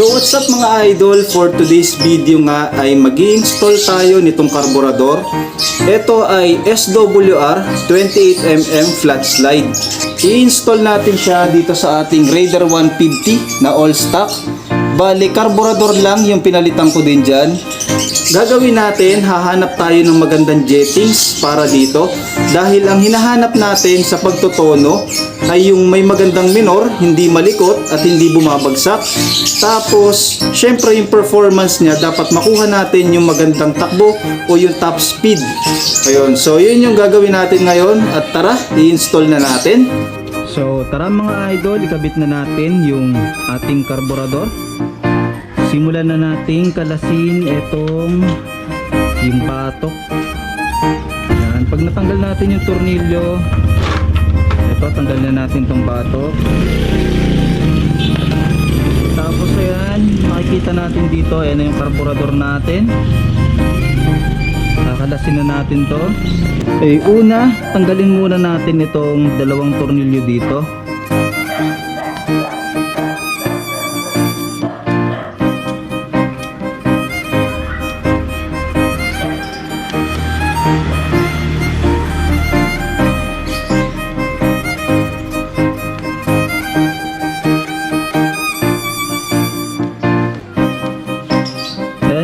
So what's up mga idol, for today's video nga ay mag-i-install tayo nitong karburador. Ito ay SWR 28mm flat slide. I-install natin siya dito sa ating Raider 150 na all stock. Bale, karburador lang yung pinalitan ko din dyan. Gagawin natin, hahanap tayo ng magandang jettings para dito. Dahil ang hinahanap natin sa pagtotono ay yung may magandang minor, hindi malikot at hindi bumabagsak. Tapos, syempre yung performance niya, dapat makuha natin yung magandang takbo o yung top speed. Ayun, so yun yung gagawin natin ngayon at tara, i-install na natin. So tara mga idol, ikabit na natin yung ating karburador. Simulan na nating kalasin itong yung patok. Yan. Pag natanggal natin yung tornilyo, ito, tanggal na natin itong patok. Tapos ayan, makikita natin dito, ayan na yung karburador natin. Kakalasin na natin to. Una, tanggalin muna natin itong dalawang tornilyo dito.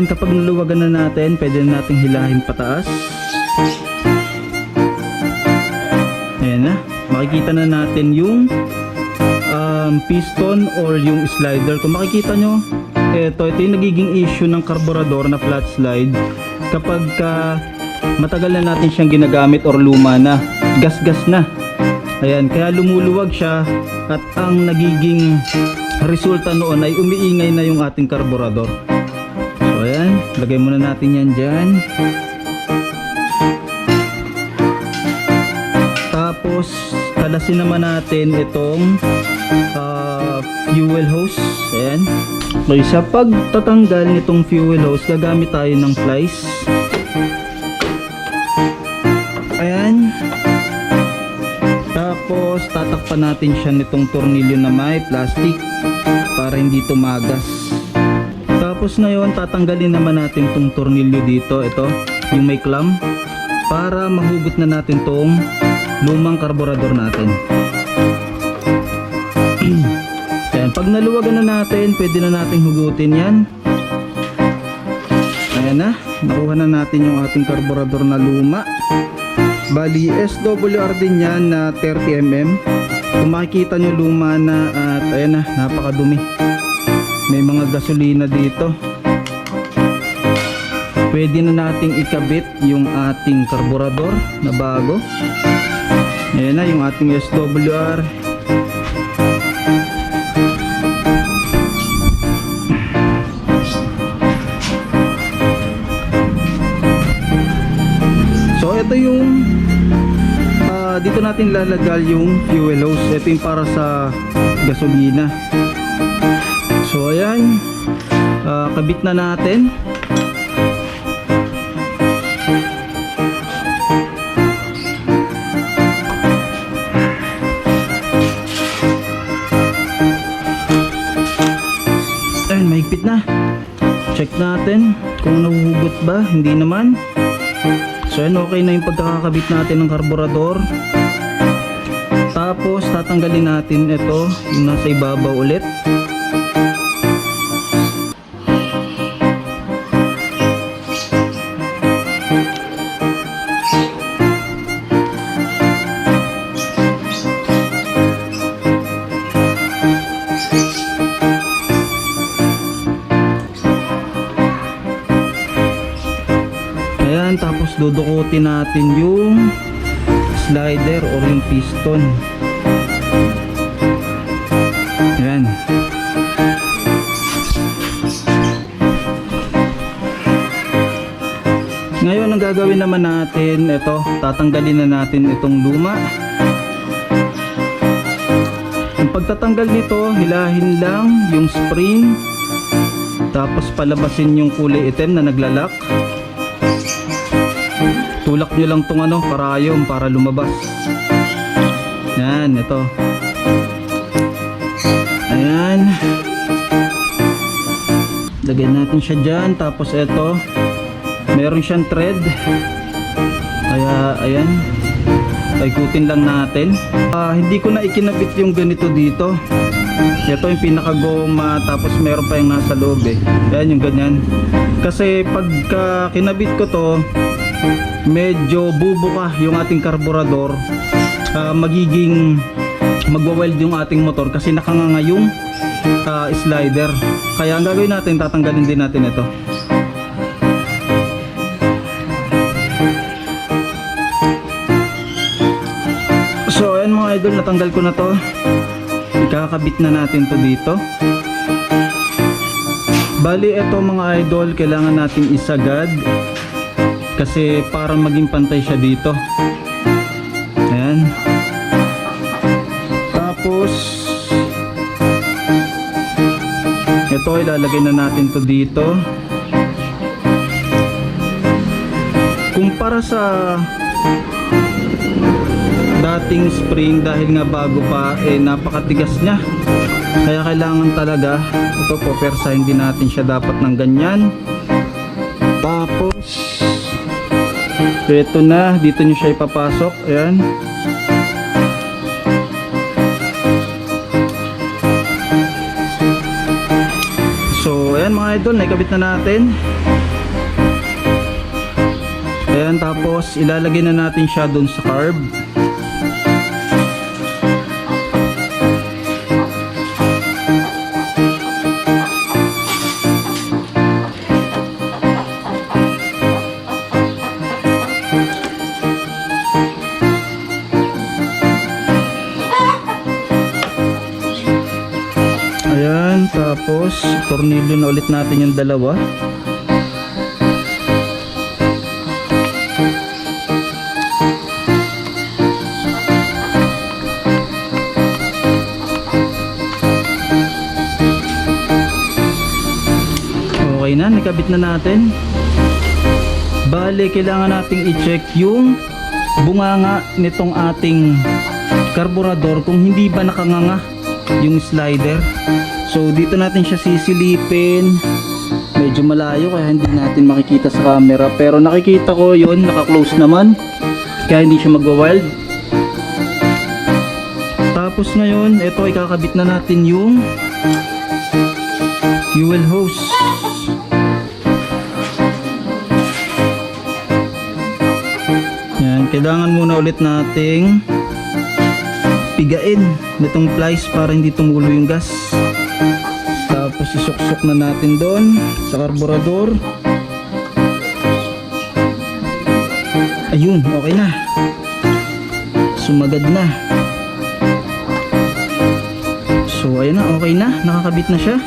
Kapag naluwagan na natin, pwede na nating hilahin pataas. Ayan na, makikita na natin yung piston or yung slider. Kung makikita nyo, ito yung nagiging issue ng karburador na flat slide kapag matagal na natin siyang ginagamit or luma na, gas-gas na. Ayan, kaya lumuluwag siya at ang nagiging resulta noon ay umiingay na yung ating karburador. So ayan, lagay muna natin yan dyan. Tapos kalasin naman natin itong fuel hose. Ayan. So sa pagtatanggal nitong fuel hose, gagamit tayo ng plies. Ayan. Tapos tatakpan natin siya nitong tornilyo na may plastic para hindi tumagas. Tapos ngayon, tatanggalin naman natin itong tornilyo dito, ito, yung may clamp, para mahugot na natin itong lumang karburador natin. Ayan, pag naluwagan na natin, pwede na natin hugutin yan. Ayan na, nakuha na natin yung ating karburador na luma. Bali, SWR din yan na 30mm. Kung makikita nyo, luma na at ayan na, napakadumi. May mga gasolina dito. Pwede na nating ikabit yung ating karburador na bago. Ayan na yung ating SWR. So ito yung dito natin lalagay yung fuel hose. Ito yung para sa gasolina. So ayan, kabit na natin. Ayan, mahigpit na. Check natin kung nahuhugot ba, hindi naman. So ayan, okay na yung pagkakakabit natin ng karburador. Tapos tatanggalin natin ito, yung nasa ibabaw ulit. Ayan, tapos dudukutin natin yung slider or yung piston. Ayan. Ngayon ang gagawin naman natin, ito, tatanggalin na natin itong luma. Ang pagtatanggal nito, hilahin lang yung spring, tapos palabasin yung kulay itim na naglalak. Tulak nyo lang tong karayom para lumabas. Yan, ito. Ayan. Lagyan natin siya dyan. Tapos ito, meron siyang thread. Kaya ayan, paikutin lang natin. Hindi ko na ikinabit yung ganito dito. Ito yung pinakagoma, tapos meron pa yung nasa loob eh. Ayan yung ganyan. Kasi pagka kinabit ko to, medyo bubuka yung ating karburador. Magiging magwa-weld yung ating motor kasi nakanganga yung slider. Kaya ang gagawin natin, tatanggalin din natin ito. So ayan mga idol, natanggal ko na to. Ikakabit na natin to dito. Bali ito mga idol, kailangan natin isagad kasi para maging pantay siya dito. Ayan. Tapos ito, ilalagay na natin to dito. Kumpara sa dating spring, dahil nga bago pa, napakatigas niya. Kaya kailangan talaga ito po, persahin din natin siya dapat ng ganyan. Tapos ito na, dito nyo siya ipapasok. Ayan. So ayan mga idol, naikabit na natin. Ayan, tapos ilalagay na natin siya dun sa carb. Ayan, tapos tornilyo na ulit natin yung dalawa. Okay na, nakabit na natin. Bale, kailangan nating i-check yung bunganga nitong ating karburador kung hindi ba nakanganga yung slider. So dito natin siya sisilipin. Medyo malayo kaya hindi natin makikita sa camera, pero nakikita ko yun, naka-close naman, kaya hindi siya magwa-weld. Tapos ngayon, ito ikakabit na natin yung fuel hose. Yan, kailangan muna ulit nating pigain nitong plies para hindi tumulo yung gas. Tapos isuksok na natin doon sa karburador. Ayun, okay na. Sumagad na. So ayun na, okay na, nakakabit na siya.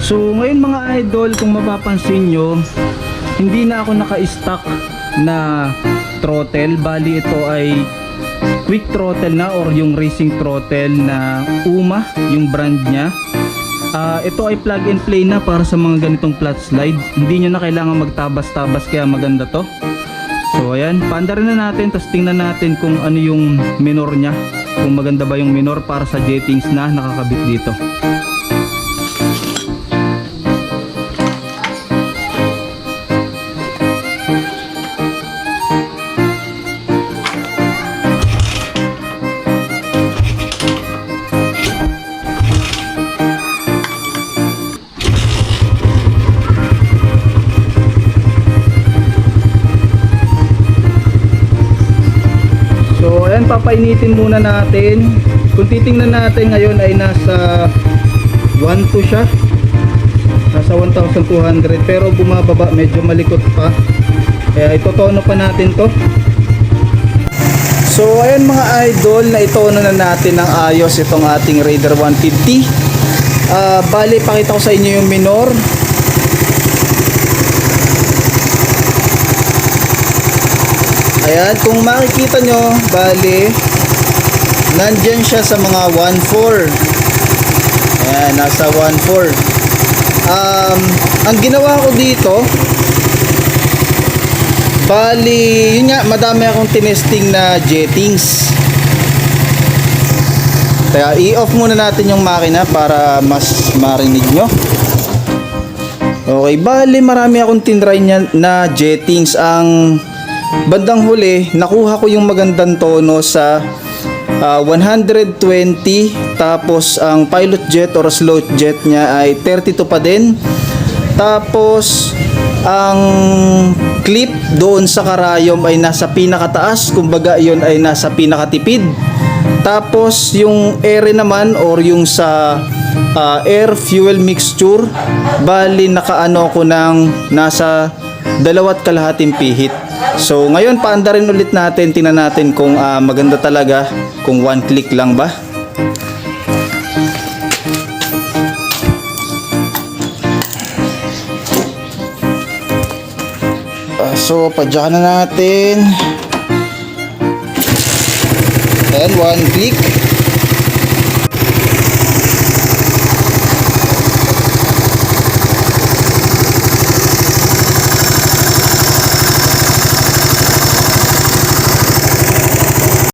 So ngayon mga idol, kung mapapansin nyo, hindi na ako naka-stock na throttle. Bali ito ay quick throttle na, or yung racing throttle na UMA yung brand niya. Ito ay plug and play na para sa mga ganitong flat slide. Hindi nyo na kailangan magtabas-tabas, kaya maganda to. So ayan, paandarin na natin, tapos tingnan natin kung ano yung minor nya, kung maganda ba yung minor para sa jettings na nakakabit dito. Papainitin muna natin. Kung titingnan natin ngayon ay nasa 1.2 siya, nasa 1,200, pero bumababa, medyo malikot pa, kaya itotono pa natin to. So ayan mga idol, na itono na natin ng ayos itong ating Raider 150. Bali, pakita ko sa inyo yung minor. Ayan, kung makikita nyo, bali, nandyan siya sa mga 1.4. Ayan, nasa 1.4. Ang ginawa ko dito, bali, yun nga, madami akong tinesting na jettings. Kaya i-off muna natin yung makina para mas marinig nyo. Okay, bali marami akong tinry niya na jettings. Ang bandang huli, nakuha ko yung magandang tono sa 120, tapos ang pilot jet or slow jet niya ay 32 pa din. Tapos ang clip doon sa karayom ay nasa pinakataas, kumbaga yon ay nasa pinakatipid. Tapos yung air naman or yung sa air fuel mixture, bali nakaano ko ng nasa 2.5 pihit. So ngayon paanda rin ulit natin, tingnan natin kung maganda talaga, kung one click lang ba. So padyakan na natin. And one click.